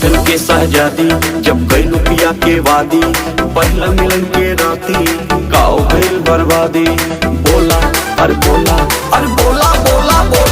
दिल के शहजादी जब गई पिया के वादी, पहला मिलन के राती काओ गई बर्बादी। बोला अरे बोला अरे बोला बोला बोला